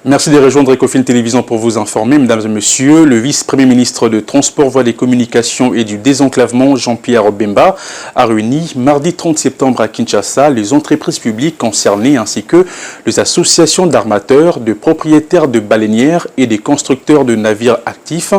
Merci de rejoindre Ecofin Télévision pour vous informer. Mesdames et messieurs, le vice-premier ministre de Transport, Voies des Communications et du Désenclavement, Jean-Pierre Bemba, a réuni mardi 30 septembre à Kinshasa les entreprises publiques concernées ainsi que les associations d'armateurs, de propriétaires de baleinières et des constructeurs de navires actifs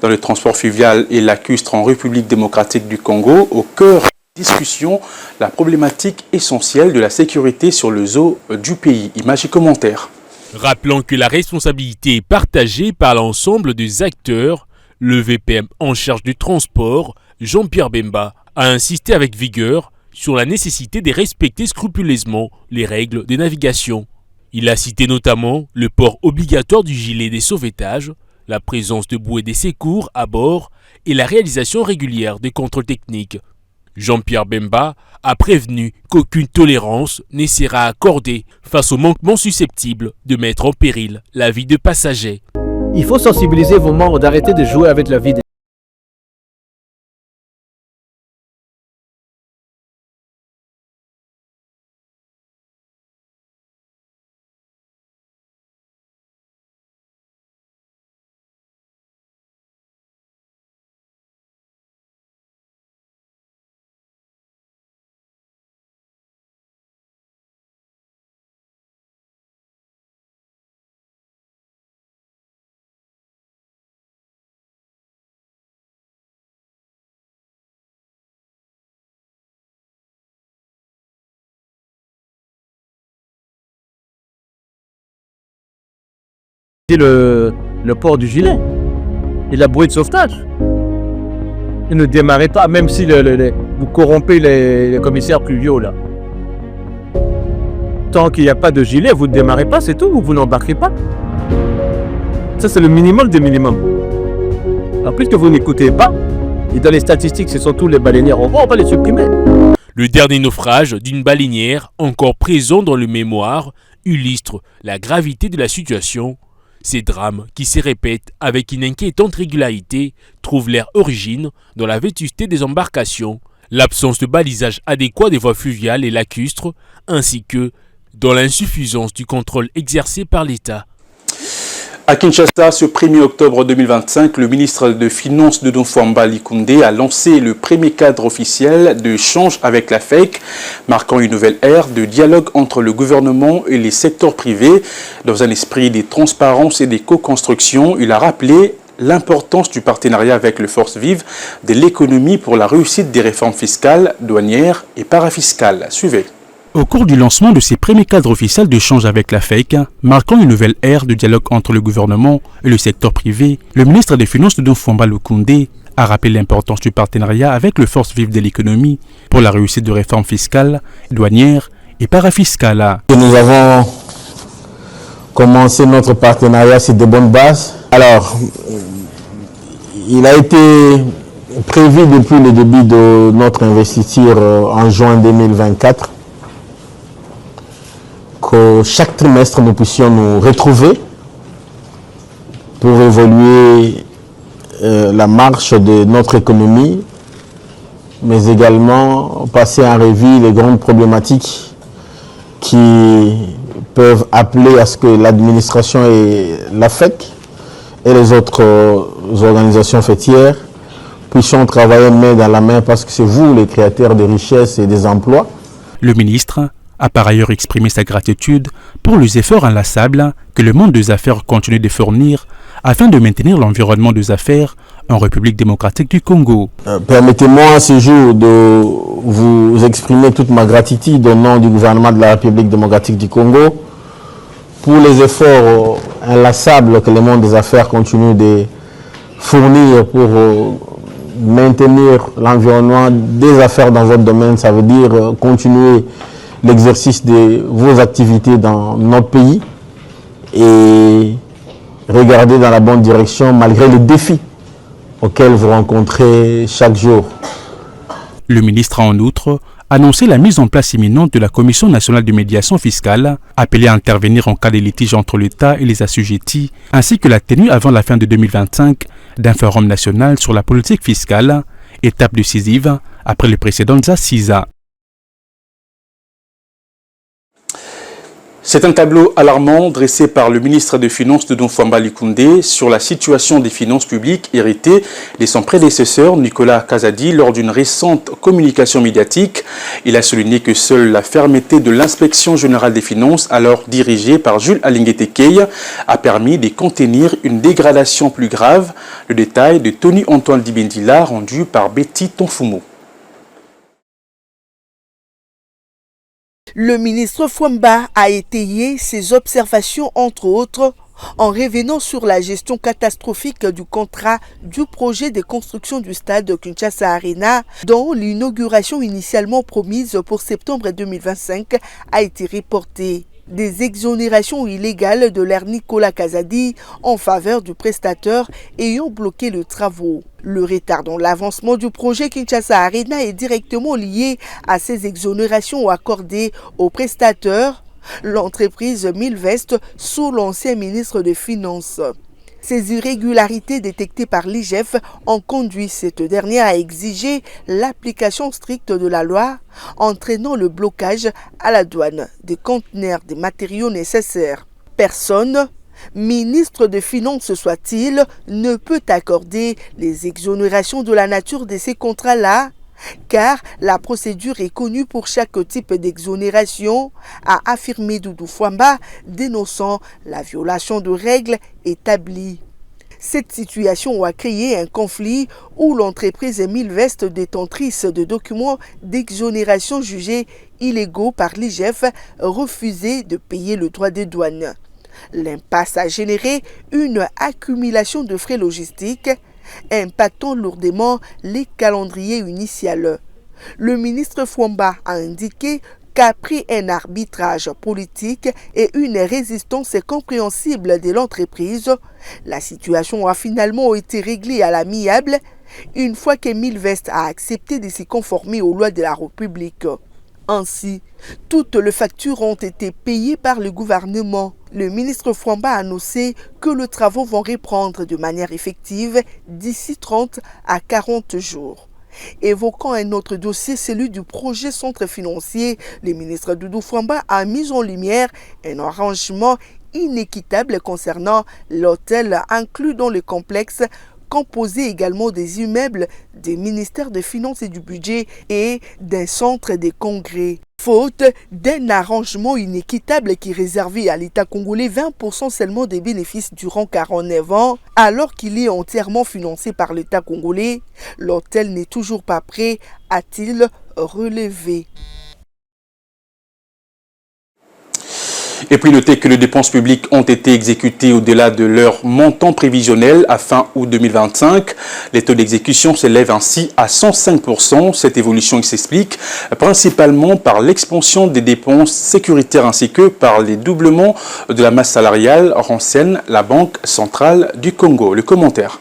dans le transport fluvial et lacustre en République démocratique du Congo. Au cœur de la discussion, la problématique essentielle de la sécurité sur les eaux du pays. Images et commentaires. Rappelons que la responsabilité est partagée par l'ensemble des acteurs, le VPM en charge du transport, Jean-Pierre Bemba, a insisté avec vigueur sur la nécessité de respecter scrupuleusement les règles de navigation. Il a cité notamment le port obligatoire du gilet des sauvetages, la présence de bouées des secours à bord et la réalisation régulière des contrôles techniques. Jean-Pierre Bemba a prévenu qu'aucune tolérance ne sera accordée face aux manquements susceptibles de mettre en péril la vie de passagers. Il faut sensibiliser vos membres d'arrêter de jouer avec la vie des le port du gilet et la bouée de sauvetage. Et ne démarrez pas, même si vous corrompez les commissaires pluviaux là. Tant qu'il n'y a pas de gilet, vous ne démarrez pas, c'est tout, vous n'embarquez pas. Ça, c'est le minimum des minimums. Alors, puisque vous n'écoutez pas, et dans les statistiques, ce sont tous les baleinières, on va les supprimer. Le dernier naufrage d'une baleinière, encore présent dans le mémoire, illustre la gravité de la situation. Ces drames, qui se répètent avec une inquiétante régularité, trouvent leur origine dans la vétusté des embarcations, l'absence de balisage adéquat des voies fluviales et lacustres, ainsi que dans l'insuffisance du contrôle exercé par l'État. À Kinshasa, ce 1er octobre 2025, le ministre de Finances Doudou Fwamba Likoundé a lancé le premier cadre officiel d'échange avec la FEC, marquant une nouvelle ère de dialogue entre le gouvernement et les secteurs privés. Dans un esprit de transparence et de co-construction, il a rappelé l'importance du partenariat avec les forces vives de l'économie pour la réussite des réformes fiscales, douanières et parafiscales. Suivez. Au cours du lancement de ces premiers cadres officiels d'échange avec la FEC, marquant une nouvelle ère de dialogue entre le gouvernement et le secteur privé, le ministre des Finances Doudou Fwamba Likoundé a rappelé l'importance du partenariat avec les forces vives de l'économie pour la réussite de réformes fiscales, douanières et parafiscales. Nous avons commencé notre partenariat sur de bonnes bases. Alors, il a été prévu depuis le début de notre investiture en juin 2024 que chaque trimestre nous puissions nous retrouver pour évoluer la marche de notre économie, mais également passer en revue les grandes problématiques qui peuvent appeler à ce que l'administration et la FEC et les autres organisations fêtières puissions travailler main dans la main parce que c'est vous les créateurs de richesses et des emplois. Le ministre a par ailleurs exprimé sa gratitude pour les efforts inlassables que le monde des affaires continue de fournir afin de maintenir l'environnement des affaires en République démocratique du Congo. Permettez-moi à ce jour de vous exprimer toute ma gratitude au nom du gouvernement de la République démocratique du Congo pour les efforts inlassables que le monde des affaires continue de fournir pour maintenir l'environnement des affaires dans votre domaine. Ça veut dire continuer l'exercice de vos activités dans notre pays et regarder dans la bonne direction malgré les défis auxquels vous rencontrez chaque jour. Le ministre a en outre annoncé la mise en place imminente de la Commission nationale de médiation fiscale, appelée à intervenir en cas de litige entre l'État et les assujettis, ainsi que la tenue avant la fin de 2025 d'un forum national sur la politique fiscale, étape décisive après les précédentes assises. C'est un tableau alarmant dressé par le ministre des Finances Doudou Fwamba Likoundé sur la situation des finances publiques héritées de son prédécesseur Nicolas Kazadi lors d'une récente communication médiatique. Il a souligné que seule la fermeté de l'inspection générale des finances, alors dirigée par Jules Alingué-Tekei, a permis de contenir une dégradation plus grave. Le détail de Tony Antoine Dibendila rendu par Betty Tonfumo. Le ministre Fwamba a étayé ses observations, entre autres, en revenant sur la gestion catastrophique du contrat du projet de construction du stade Kinshasa Arena, dont l'inauguration initialement promise pour septembre 2025 a été reportée. Des exonérations illégales de l'ère Nicolas Kazadi en faveur du prestataire ayant bloqué les travaux. Le retard dans l'avancement du projet Kinshasa Arena est directement lié à ces exonérations accordées aux prestateurs, l'entreprise Milvest sous l'ancien ministre des Finances. Ces irrégularités détectées par l'IGF ont conduit cette dernière à exiger l'application stricte de la loi, entraînant le blocage à la douane des conteneurs des matériaux nécessaires. Personne, ministre des Finances soit-il, ne peut accorder les exonérations de la nature de ces contrats-là, car la procédure est connue pour chaque type d'exonération, a affirmé Doudou Fwamba, dénonçant la violation de règles établies. Cette situation a créé un conflit où l'entreprise Milvest, détentrice de documents d'exonération jugés illégaux par l'IGF, refusait de payer le droit des douanes. L'impasse a généré une accumulation de frais logistiques, impactant lourdement les calendriers initiaux. Le ministre Fwamba a indiqué qu'après un arbitrage politique et une résistance compréhensible de l'entreprise, la situation a finalement été réglée à l'amiable une fois que Milvest a accepté de s'y conformer aux lois de la République. Ainsi, toutes les factures ont été payées par le gouvernement. Le ministre Fwamba a annoncé que les travaux vont reprendre de manière effective d'ici 30 à 40 jours. Évoquant un autre dossier, celui du projet centre financier, le ministre Doudou Fwamba a mis en lumière un arrangement inéquitable concernant l'hôtel inclus dans le complexe, composé également des immeubles des ministères des Finances et du Budget et d'un centre de congrès. Faute d'un arrangement inéquitable qui réservait à l'État congolais 20% seulement des bénéfices durant 49 ans, alors qu'il est entièrement financé par l'État congolais, l'hôtel n'est toujours pas prêt, a-t-il relevé. Et puis notez que les dépenses publiques ont été exécutées au-delà de leur montant prévisionnel à fin août 2025. Les taux d'exécution s'élèvent ainsi à 105%. Cette évolution s'explique principalement par l'expansion des dépenses sécuritaires ainsi que par les doublements de la masse salariale, renseigne la Banque centrale du Congo. Le commentaire.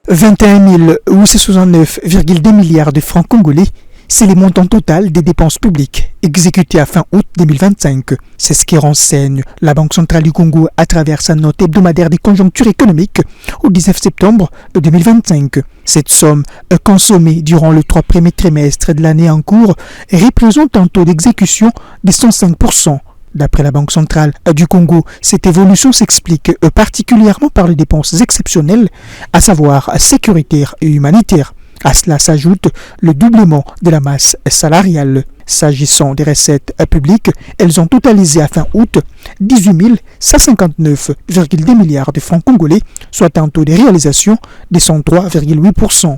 21 869,2 milliards de francs congolais. C'est le montant total des dépenses publiques exécutées à fin août 2025. C'est ce qui renseigne la Banque centrale du Congo à travers sa note hebdomadaire des conjonctures économiques au 19 septembre 2025. Cette somme consommée durant les 3 premiers trimestres de l'année en cours représente un taux d'exécution de 105%. D'après la Banque centrale du Congo, cette évolution s'explique particulièrement par les dépenses exceptionnelles, à savoir sécuritaires et humanitaires. À cela s'ajoute le doublement de la masse salariale. S'agissant des recettes publiques, elles ont totalisé à fin août 18 159,2 milliards de francs congolais, soit un taux de réalisation de 103,8%.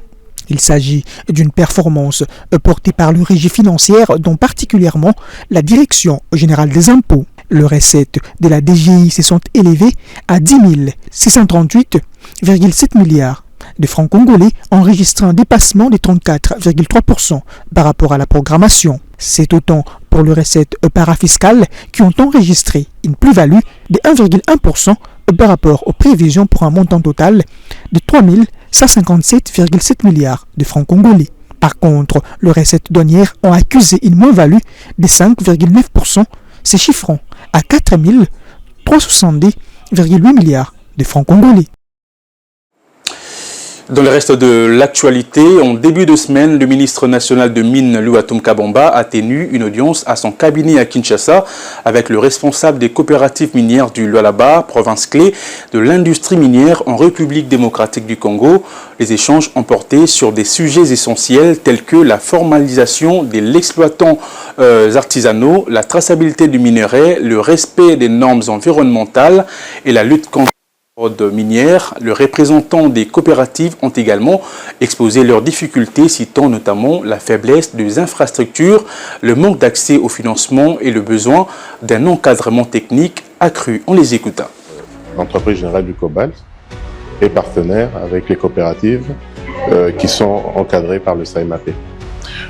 Il s'agit d'une performance portée par le régie financière, dont particulièrement la Direction générale des impôts. Les recettes de la DGI se sont élevées à 10 638,7 milliards de francs congolais, enregistrant un dépassement de 34,3% par rapport à la programmation. C'est autant pour les recettes parafiscales qui ont enregistré une plus-value de 1,1% par rapport aux prévisions pour un montant total de 3 157,7 milliards de francs congolais. Par contre, les recettes douanières ont accusé une moins-value de 5,9%, se chiffrant à 4 370,8 milliards de francs congolais. Dans le reste de l'actualité, en début de semaine, le ministre national de Mines, Louatoum Kabamba, a tenu une audience à son cabinet à Kinshasa avec le responsable des coopératives minières du Lualaba, province clé de l'industrie minière en République démocratique du Congo. Les échanges ont porté sur des sujets essentiels tels que la formalisation de l'exploitant artisanaux, la traçabilité du minerai, le respect des normes environnementales et la lutte contre minière. Les représentants des coopératives ont également exposé leurs difficultés, citant notamment la faiblesse des infrastructures, le manque d'accès au financement et le besoin d'un encadrement technique accru. On les écouta. L'entreprise générale du cobalt est partenaire avec les coopératives qui sont encadrées par le SAIMAP.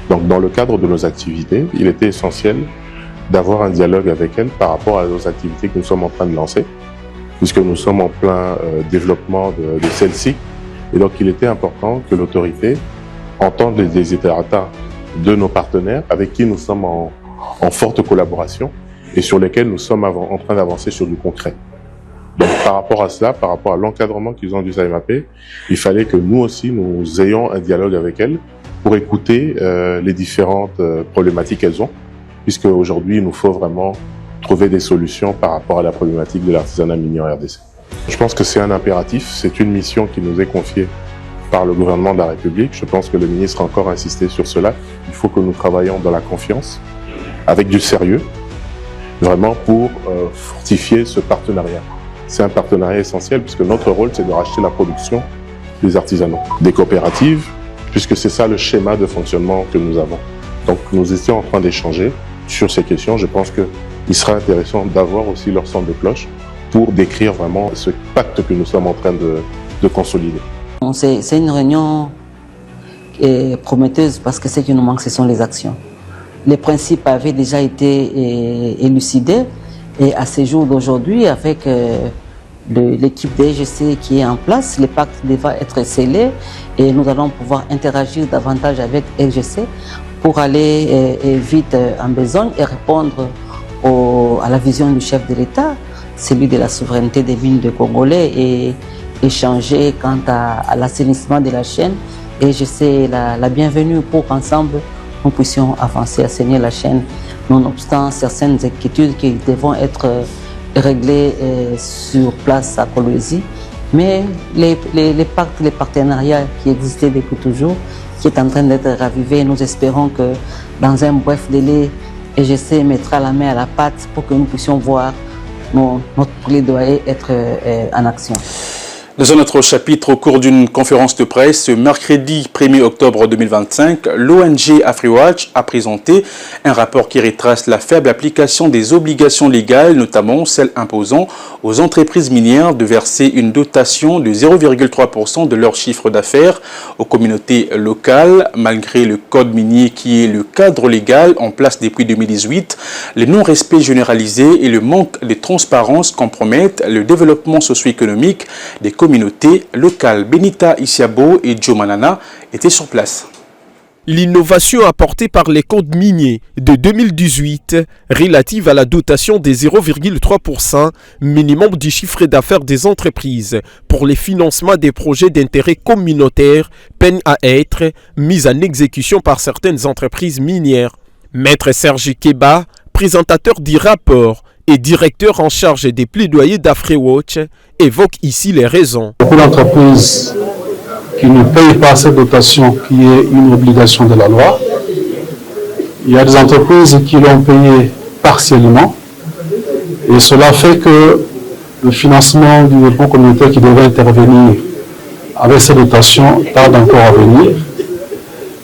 Donc dans le cadre de nos activités, il était essentiel d'avoir un dialogue avec elles par rapport à nos activités que nous sommes en train de lancer, puisque nous sommes en plein développement de celle-ci. Et donc, il était important que l'autorité entende les desiderata de nos partenaires avec qui nous sommes en forte collaboration et sur lesquels nous sommes en train d'avancer sur du concret. Donc, par rapport à cela, par rapport à l'encadrement qu'ils ont du SAIMAP, il fallait que nous aussi, nous ayons un dialogue avec elles pour écouter les différentes problématiques qu'elles ont, puisque aujourd'hui, il nous faut vraiment trouver des solutions par rapport à la problématique de l'artisanat minier en RDC. Je pense que c'est un impératif, c'est une mission qui nous est confiée par le gouvernement de la République. Je pense que le ministre a encore insisté sur cela. Il faut que nous travaillions dans la confiance, avec du sérieux, vraiment pour fortifier ce partenariat. C'est un partenariat essentiel puisque notre rôle, c'est de racheter la production des artisanaux, des coopératives, puisque c'est ça le schéma de fonctionnement que nous avons. Donc nous étions en train d'échanger sur ces questions. Je pense qu'il sera intéressant d'avoir aussi leur son de cloche pour décrire vraiment ce pacte que nous sommes en train de consolider. C'est une réunion prometteuse parce que ce qui nous manque, ce sont les actions. Les principes avaient déjà été élucidés et à ce jour d'aujourd'hui, avec l'équipe de EGC qui est en place, le pacte devra être scellé et nous allons pouvoir interagir davantage avec EGC pour aller vite en besogne et répondre à la vision du chef de l'État, celui de la souveraineté des mines de Congolais, et échanger quant à l'assainissement de la chaîne. Et je sais la bienvenue pour qu'ensemble nous puissions avancer, assainir la chaîne, nonobstant certaines inquiétudes qui devront être réglées sur place à Kolwezi. Mais les pactes, les partenariats qui existaient depuis toujours, qui est en train d'être ravivé, nous espérons que dans un bref délai, EGC mettra la main à la pâte pour que nous puissions voir notre plaidoyer être en action. Dans un autre chapitre, au cours d'une conférence de presse, ce mercredi 1er octobre 2025, l'ONG AfriWatch a présenté un rapport qui retrace la faible application des obligations légales, notamment celles imposant aux entreprises minières de verser une dotation de 0,3% de leur chiffre d'affaires aux communautés locales. Malgré le code minier qui est le cadre légal en place depuis 2018, le non-respect généralisé et le manque de transparence compromettent le développement socio-économique des communautés locales. Benita Isiabo et Joe Manana étaient sur place. L'innovation apportée par les codes miniers de 2018 relative à la dotation des 0,3% minimum du chiffre d'affaires des entreprises pour les financements des projets d'intérêt communautaire peine à être mise en exécution par certaines entreprises minières. Maître Serge Keba, présentateur du rapport et directeur en charge des plaidoyers d'AfriWatch, évoque ici les raisons. Beaucoup d'entreprises qui ne payent pas cette dotation qui est une obligation de la loi. Il y a des entreprises qui l'ont payé partiellement et cela fait que le financement du développement communautaire qui devait intervenir avec cette dotation tarde encore à venir.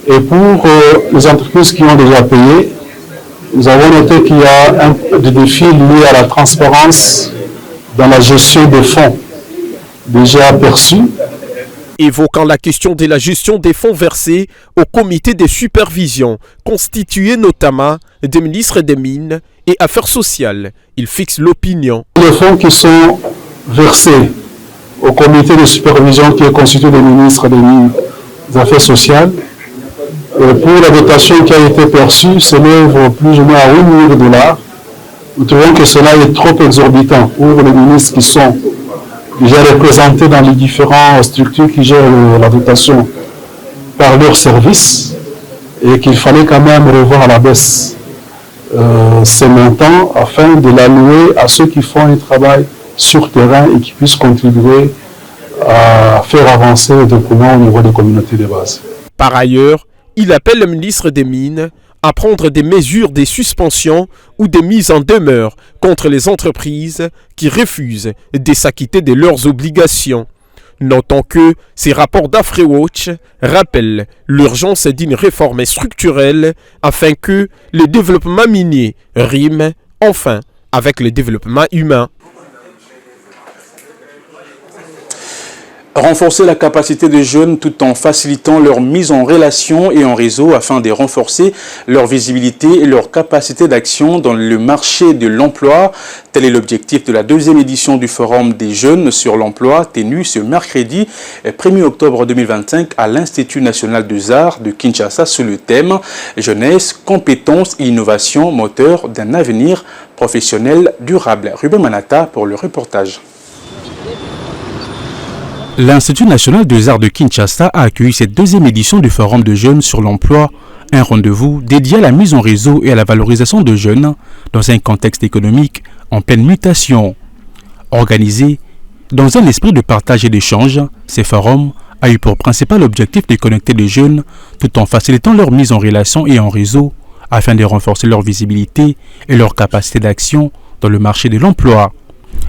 Et pour les entreprises qui ont déjà payé, nous avons noté qu'il y a des défis liés à la transparence dans la gestion des fonds déjà aperçus. Évoquant la question de la gestion des fonds versés au comité de supervision, constitué notamment des ministres des Mines et Affaires sociales, il fixe l'opinion. Les fonds qui sont versés au comité de supervision qui est constitué des ministres des Mines et des Affaires sociales, pour la dotation qui a été perçue, s'élève plus ou moins à 8 millions de $. Nous trouvons que cela est trop exorbitant pour les ministres qui sont déjà représentés dans les différentes structures qui gèrent la dotation par leurs services et qu'il fallait quand même revoir à la baisse ces montants afin de l'allouer à ceux qui font un travail sur terrain et qui puissent contribuer à faire avancer le développement au niveau des communautés de base. Par ailleurs, il appelle le ministre des Mines à prendre des mesures de suspension ou des mises en demeure contre les entreprises qui refusent de s'acquitter de leurs obligations. Notons que ces rapports d'AfriWatch rappellent l'urgence d'une réforme structurelle afin que le développement minier rime enfin avec le développement humain. Renforcer la capacité des jeunes tout en facilitant leur mise en relation et en réseau afin de renforcer leur visibilité et leur capacité d'action dans le marché de l'emploi. Tel est l'objectif de la deuxième édition du Forum des jeunes sur l'emploi tenu ce mercredi 1er octobre 2025 à l'Institut national des arts de Kinshasa sous le thème « Jeunesse, compétences et innovation, moteur d'un avenir professionnel durable ». Ruben Manata pour le reportage. L'Institut national des arts de Kinshasa a accueilli cette deuxième édition du Forum de jeunes sur l'emploi, un rendez-vous dédié à la mise en réseau et à la valorisation de jeunes dans un contexte économique en pleine mutation. Organisé dans un esprit de partage et d'échange, ces forums a eu pour principal objectif de connecter les jeunes tout en facilitant leur mise en relation et en réseau afin de renforcer leur visibilité et leur capacité d'action dans le marché de l'emploi.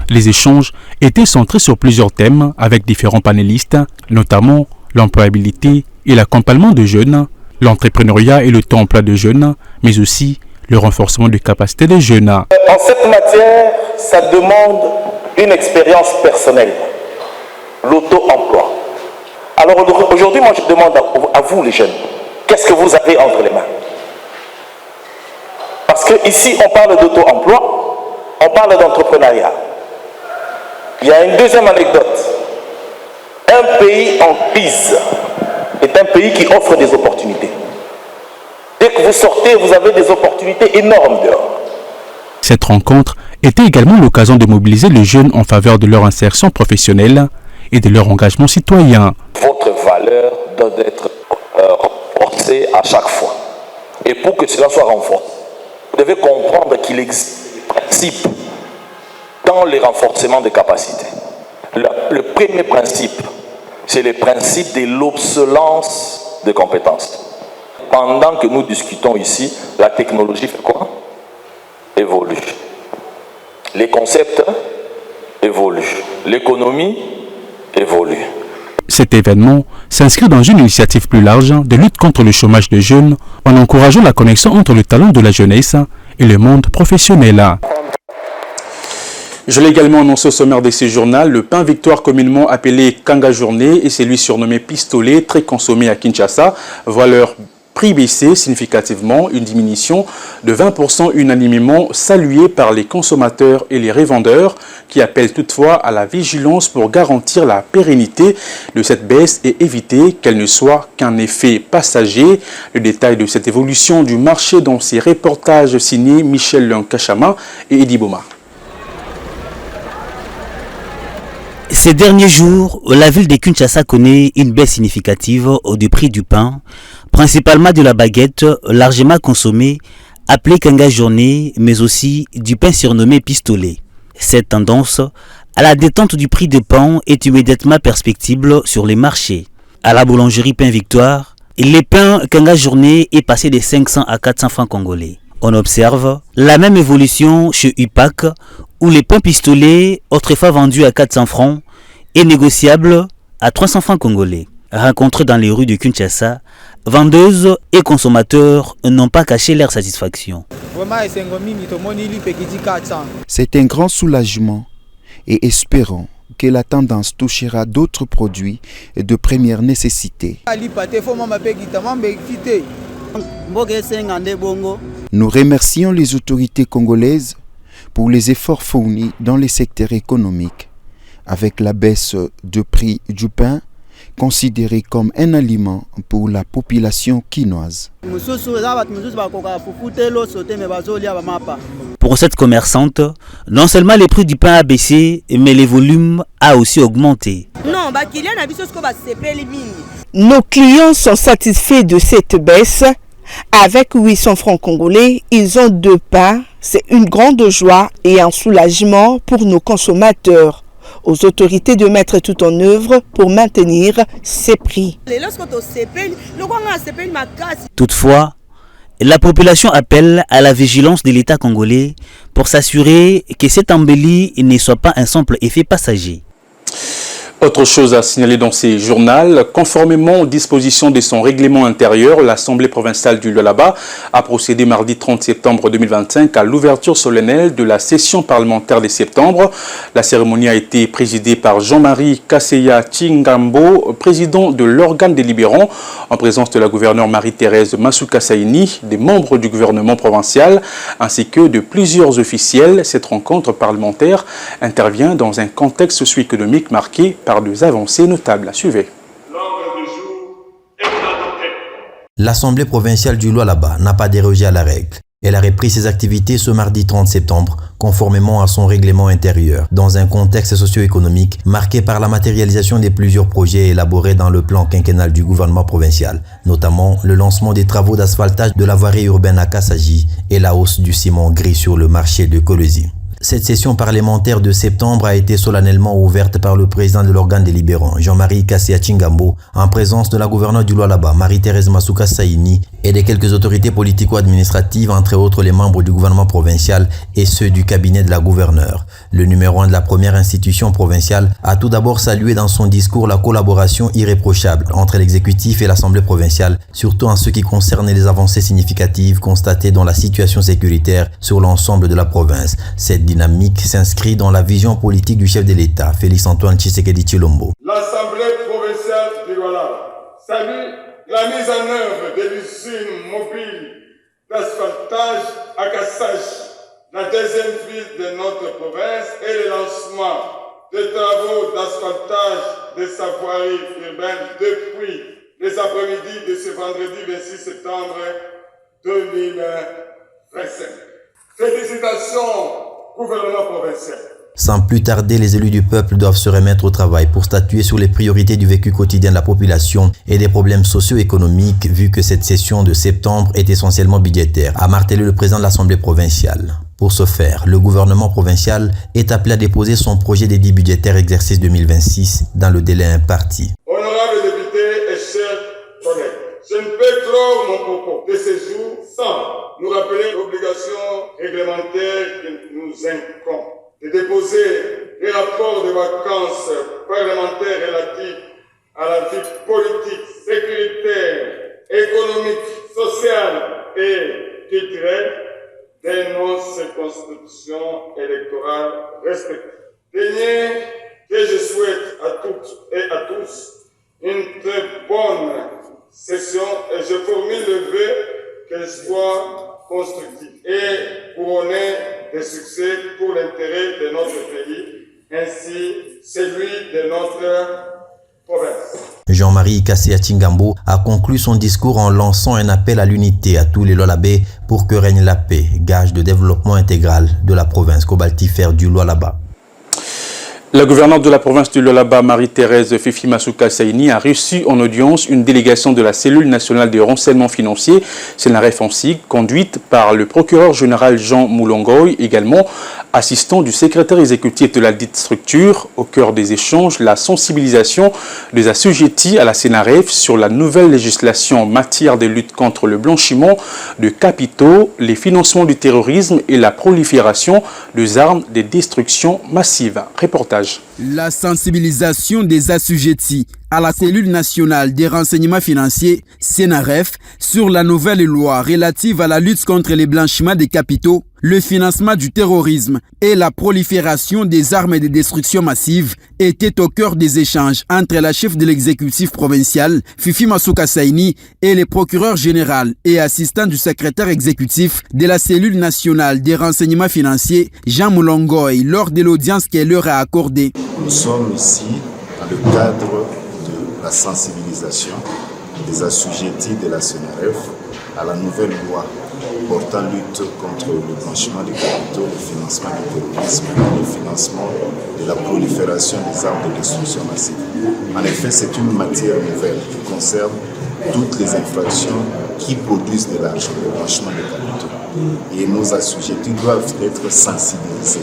Les échanges étaient centrés sur plusieurs thèmes avec différents panélistes, notamment l'employabilité et l'accompagnement de jeunes, l'entrepreneuriat et le temps emploi de jeunes, mais aussi le renforcement des capacités des jeunes. En cette matière, ça demande une expérience personnelle, l'auto-emploi. Alors aujourd'hui, moi je demande à vous les jeunes, qu'est-ce que vous avez entre les mains? Parce qu'ici on parle d'auto-emploi, on parle d'entrepreneuriat. Il y a une deuxième anecdote. Un pays en crise est un pays qui offre des opportunités. Dès que vous sortez, vous avez des opportunités énormes dehors. Cette rencontre était également l'occasion de mobiliser les jeunes en faveur de leur insertion professionnelle et de leur engagement citoyen. Votre valeur doit être renforcée à chaque fois. Et pour que cela soit renforcé, vous devez comprendre qu'il existe des principes dans le renforcement des capacités. Le premier principe, c'est le principe de l'obsolescence des compétences. Pendant que nous discutons ici, la technologie fait quoi? Évolue. Les concepts évoluent. L'économie évolue. Cet événement s'inscrit dans une initiative plus large de lutte contre le chômage des jeunes en encourageant la connexion entre le talent de la jeunesse et le monde professionnel. Je l'ai également annoncé au sommaire de ce journal, le pain victoire communément appelé Kanga Journée et celui surnommé pistolet, très consommé à Kinshasa, voit leur prix baisser significativement, une diminution de 20% unanimement saluée par les consommateurs et les revendeurs qui appellent toutefois à la vigilance pour garantir la pérennité de cette baisse et éviter qu'elle ne soit qu'un effet passager. Le détail de cette évolution du marché dans ces reportages signés Michel Kachama et Edi Boma. Ces derniers jours, la ville de Kinshasa connaît une baisse significative du prix du pain, principalement de la baguette largement consommée, appelée Kanga Journée, mais aussi du pain surnommé pistolet. Cette tendance à la détente du prix du pain est immédiatement perceptible sur les marchés. À la boulangerie Pain Victoire, le pain Kanga Journée est passé de 500 à 400 francs congolais. On observe la même évolution chez UPAC, où les pains pistolets, autrefois vendus à 400 francs, est négociable à 300 francs congolais. Rencontrés dans les rues de Kinshasa, vendeuses et consommateurs n'ont pas caché leur satisfaction. C'est un grand soulagement et espérons que la tendance touchera d'autres produits de première nécessité. Nous remercions les autorités congolaises pour les efforts fournis dans les secteurs économiques. Avec la baisse du prix du pain, considéré comme un aliment pour la population quinoise. Pour cette commerçante, non seulement les prix du pain a baissé, mais les volumes a aussi augmenté. Nos clients sont satisfaits de cette baisse. Avec 800 francs congolais, ils ont 2 pains. C'est une grande joie et un soulagement pour nos consommateurs. Aux autorités de mettre tout en œuvre pour maintenir ces prix. Toutefois, la population appelle à la vigilance de l'État congolais pour s'assurer que cette embellie ne soit pas un simple effet passager. Autre chose à signaler dans ces journaux, conformément aux dispositions de son règlement intérieur, l'Assemblée provinciale du Lualaba a procédé mardi 30 septembre 2025 à l'ouverture solennelle de la session parlementaire de septembre. La cérémonie a été présidée par Jean-Marie Kasseya Tchingambo, président de l'organe délibérant, en présence de la gouverneure Marie-Thérèse Masuka Saini, des membres du gouvernement provincial, ainsi que de plusieurs officiels. Cette rencontre parlementaire intervient dans un contexte socio-économique marqué par des avancées notables. Suivez. L'Assemblée provinciale du Lualaba n'a pas dérogé à la règle. Elle a repris ses activités ce mardi 30 septembre, conformément à son règlement intérieur, dans un contexte socio-économique marqué par la matérialisation de plusieurs projets élaborés dans le plan quinquennal du gouvernement provincial, notamment le lancement des travaux d'asphaltage de la voirie urbaine à Kassaji et la hausse du ciment gris sur le marché de Kolwezi. Cette session parlementaire de septembre a été solennellement ouverte par le président de l'organe délibérant, Jean-Marie Kasseya Tchingambo, en présence de la gouverneure du Lualaba, Marie-Thérèse Masuka Saini, et de quelques autorités politico-administratives, entre autres les membres du gouvernement provincial et ceux du cabinet de la gouverneure. Le numéro 1 de la première institution provinciale a tout d'abord salué dans son discours la collaboration irréprochable entre l'exécutif et l'Assemblée provinciale, surtout en ce qui concerne les avancées significatives constatées dans la situation sécuritaire sur l'ensemble de la province. Cette dynamique s'inscrit dans la vision politique du chef de l'État, Félix-Antoine Tshisekedi Tshilombo. L'Assemblée provinciale du Lualaba salue la mise en œuvre de l'usine mobile d'asphaltage à Kassaji, la deuxième ville de notre province, et le lancement des travaux d'asphaltage de sa voirie urbaine depuis les après-midi de ce vendredi 26 septembre 2025. Félicitations, gouvernement provincial. Sans plus tarder, les élus du peuple doivent se remettre au travail pour statuer sur les priorités du vécu quotidien de la population et des problèmes socio-économiques, vu que cette session de septembre est essentiellement budgétaire, a martelé le président de l'Assemblée provinciale. Pour ce faire, le gouvernement provincial est appelé à déposer son projet d'édit budgétaire exercice 2026 dans le délai imparti. Honorables députés et chers collègues, je ne peux clore mon propos de ce jour sans nous rappeler l'obligation réglementaire qui nous incombe de déposer les rapports de vacances parlementaires relatifs à la vie politique, sécuritaire, économique, sociale et culturelle de nos circonscriptions électorales respectives. Dernier que je souhaite à toutes et à tous une très bonne session et je formule le vœu qu'elle soit constructive et couronnée de succès pour l'intérêt de notre pays ainsi celui de notre province. Jean-Marie Kasseya Tchingambo a conclu son discours en lançant un appel à l'unité à tous les Lualabais pour que règne la paix, gage de développement intégral de la province cobaltifère du Lualaba. La gouverneure de la province du Lualaba, Marie-Thérèse Fifi Masuka Saini, a reçu en audience une délégation de la cellule nationale de renseignement financier, CNRF-ONSIG, conduite par le procureur général Jean Moulongoy, également assistant du secrétaire exécutif de la dite structure. Au cœur des échanges, la sensibilisation des assujettis à la CNRF sur la nouvelle législation en matière de lutte contre le blanchiment de capitaux, les financements du terrorisme et la prolifération des armes de destruction massive. Reportage. La sensibilisation des assujettis à la cellule nationale des renseignements financiers, CNRF, sur la nouvelle loi relative à la lutte contre les blanchiments des capitaux, le financement du terrorisme et la prolifération des armes de destruction massive était au cœur des échanges entre la chef de l'exécutif provincial, Fifi Masuka Saini, et le procureur général et assistant du secrétaire exécutif de la cellule nationale des renseignements financiers, Jean Moulongoy, lors de l'audience qu'elle leur a accordée. Nous sommes ici dans le cadre de la sensibilisation des assujettis de la CNRF à la nouvelle loi portant lutte contre le blanchiment des capitaux, le financement du terrorisme et le financement de la prolifération des armes de destruction massive. En effet, c'est une matière nouvelle qui concerne toutes les infractions qui produisent de l'argent, le blanchiment des capitaux. Et nos assujettis doivent être sensibilisés.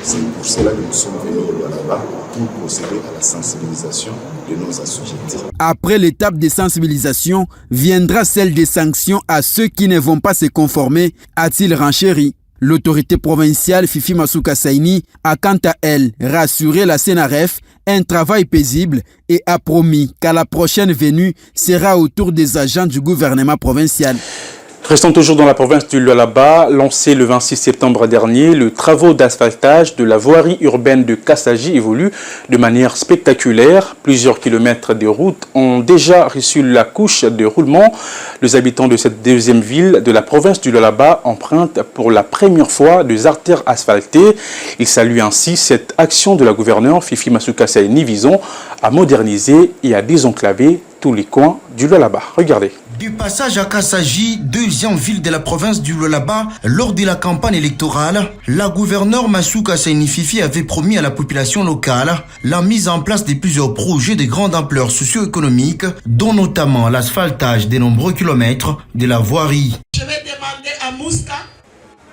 C'est pour cela que nous sommes venus au Lualaba pour procéder à la sensibilisation de nos assujettis. Après l'étape de sensibilisation, viendra celle des sanctions à ceux qui ne vont pas se conformer, a-t-il renchéri. L'autorité provinciale Fifi Masuka Saini a quant à elle rassuré la CNRF un travail paisible et a promis qu'à la prochaine venue sera au tour des agents du gouvernement provincial. Restons toujours dans la province du Lualaba. Lancé le 26 septembre dernier, le travaux d'asphaltage de la voirie urbaine de Kassaji évolue de manière spectaculaire. Plusieurs kilomètres de route ont déjà reçu la couche de roulement. Les habitants de cette deuxième ville de la province du Lualaba empruntent pour la première fois des artères asphaltées. Ils saluent ainsi cette action de la gouverneure Fifi Masuka Saini visant à moderniser et à désenclaver tous les coins du Lualaba. Regardez. Du passage à Kassaji, deuxième ville de la province du Lualaba, lors de la campagne électorale, la gouverneure Masuka Saini Fifi avait promis à la population locale la mise en place de plusieurs projets de grande ampleur socio-économique, dont notamment l'asphaltage de nombreux kilomètres de la voirie. Je vais demander à Mouska,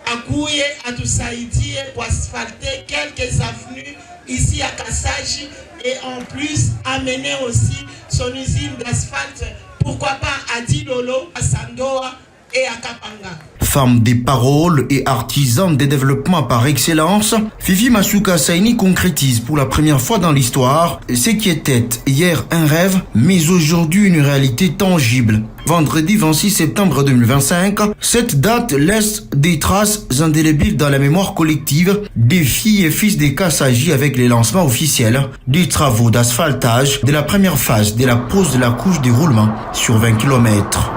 à Kouye, à Toussaïdi pour asphalter quelques avenues ici à Kassaji et en plus amener aussi son usine d'asphalte. Pourquoi pas à Dilolo, à Sandoa et à Kapanga. Femme des paroles et artisan des développements par excellence, Fifi Masuka Saini concrétise pour la première fois dans l'histoire ce qui était hier un rêve, mais aujourd'hui une réalité tangible. Vendredi 26 septembre 2025, cette date laisse des traces indélébiles dans la mémoire collective des filles et fils des Kassaji avec les lancements officiels des travaux d'asphaltage de la première phase de la pose de la couche de roulement sur 20 km.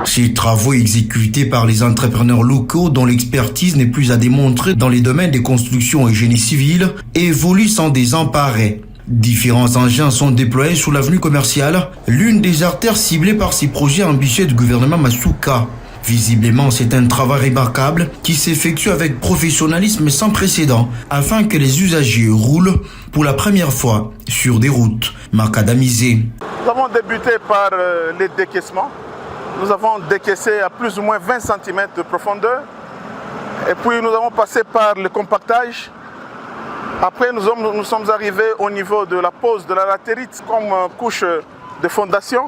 Ces travaux exécutés par les entrepreneurs locaux dont l'expertise n'est plus à démontrer dans les domaines des constructions et génie civil évoluent sans désemparer. Différents engins sont déployés sur l'avenue commerciale, l'une des artères ciblées par ces projets ambitieux du gouvernement Masuka. Visiblement, c'est un travail remarquable qui s'effectue avec professionnalisme sans précédent afin que les usagers roulent pour la première fois sur des routes macadamisées. Nous avons débuté par les décaissements. Nous avons décaissé à plus ou moins 20 cm de profondeur. Et puis nous avons passé par le compactage. Après, nous sommes arrivés au niveau de la pose de la latérite comme couche de fondation.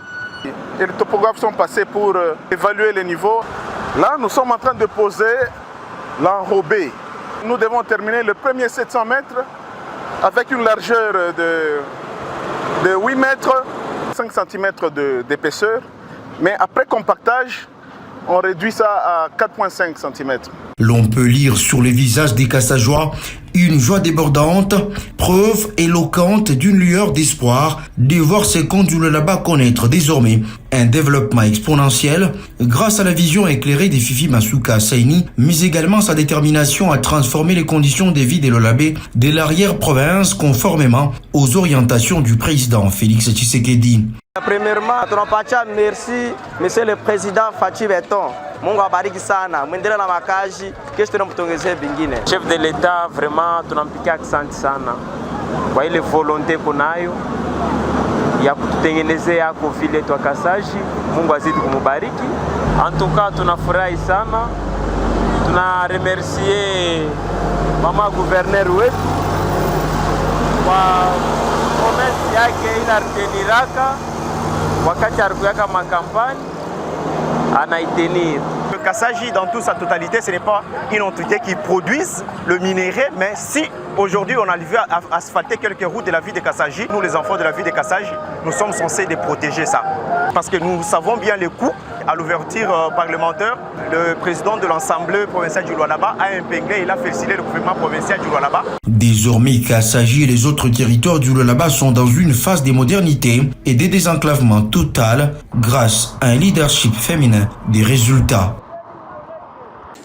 Et les topographes sont passés pour évaluer les niveaux. Là, nous sommes en train de poser l'enrobé. Nous devons terminer le premier 700 mètres avec une largeur de 8 mètres, 5 cm d'épaisseur. Mais après compactage, on réduit ça à 4,5 cm. L'on peut lire sur les visages des Kassajois une joie débordante, preuve éloquente d'une lueur d'espoir de voir ces comptes du Lualaba connaître désormais un développement exponentiel grâce à la vision éclairée de Fifi Masuka Saini, mais également sa détermination à transformer les conditions de vie des Lualabais de l'arrière-province conformément aux orientations du président Félix Tshisekedi. Premièrement, tunapatia merci Monsieur le Président Fachi Beton. Mungu abariki sana. Muendelee na makazi, kesho tunamtongezea vingine. Chef de l'État vraiment tunampikia asante sana kwa ile volonté kunayo ya kututengenezea yako vile twa Kassaji. Mungu azidi kumubariki. En tout cas tunafurahi sana. Tuna remercier mama gouverneur wetu kwa promesse yake inarteniraka wakati alikuweka makampani anaitenir. Kassaji, dans toute sa totalité, ce n'est pas une entité qui produise le minerai, mais si aujourd'hui on arrive à asphalter quelques routes de la ville de Kassaji, nous les enfants de la ville de Kassaji, nous sommes censés de protéger ça. Parce que nous savons bien les coûts à l'ouverture parlementaire. Le président de l'Assemblée provinciale du Lualaba a épinglé et il a félicité le gouvernement provincial du Lualaba. Désormais, Kassaji et les autres territoires du Lualaba sont dans une phase de modernité et de désenclavement total grâce à un leadership féminin des résultats.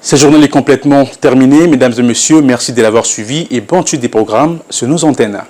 Ce journal est complètement terminé. Mesdames et messieurs, merci de l'avoir suivi et bonne suite des programmes sur nos antennes.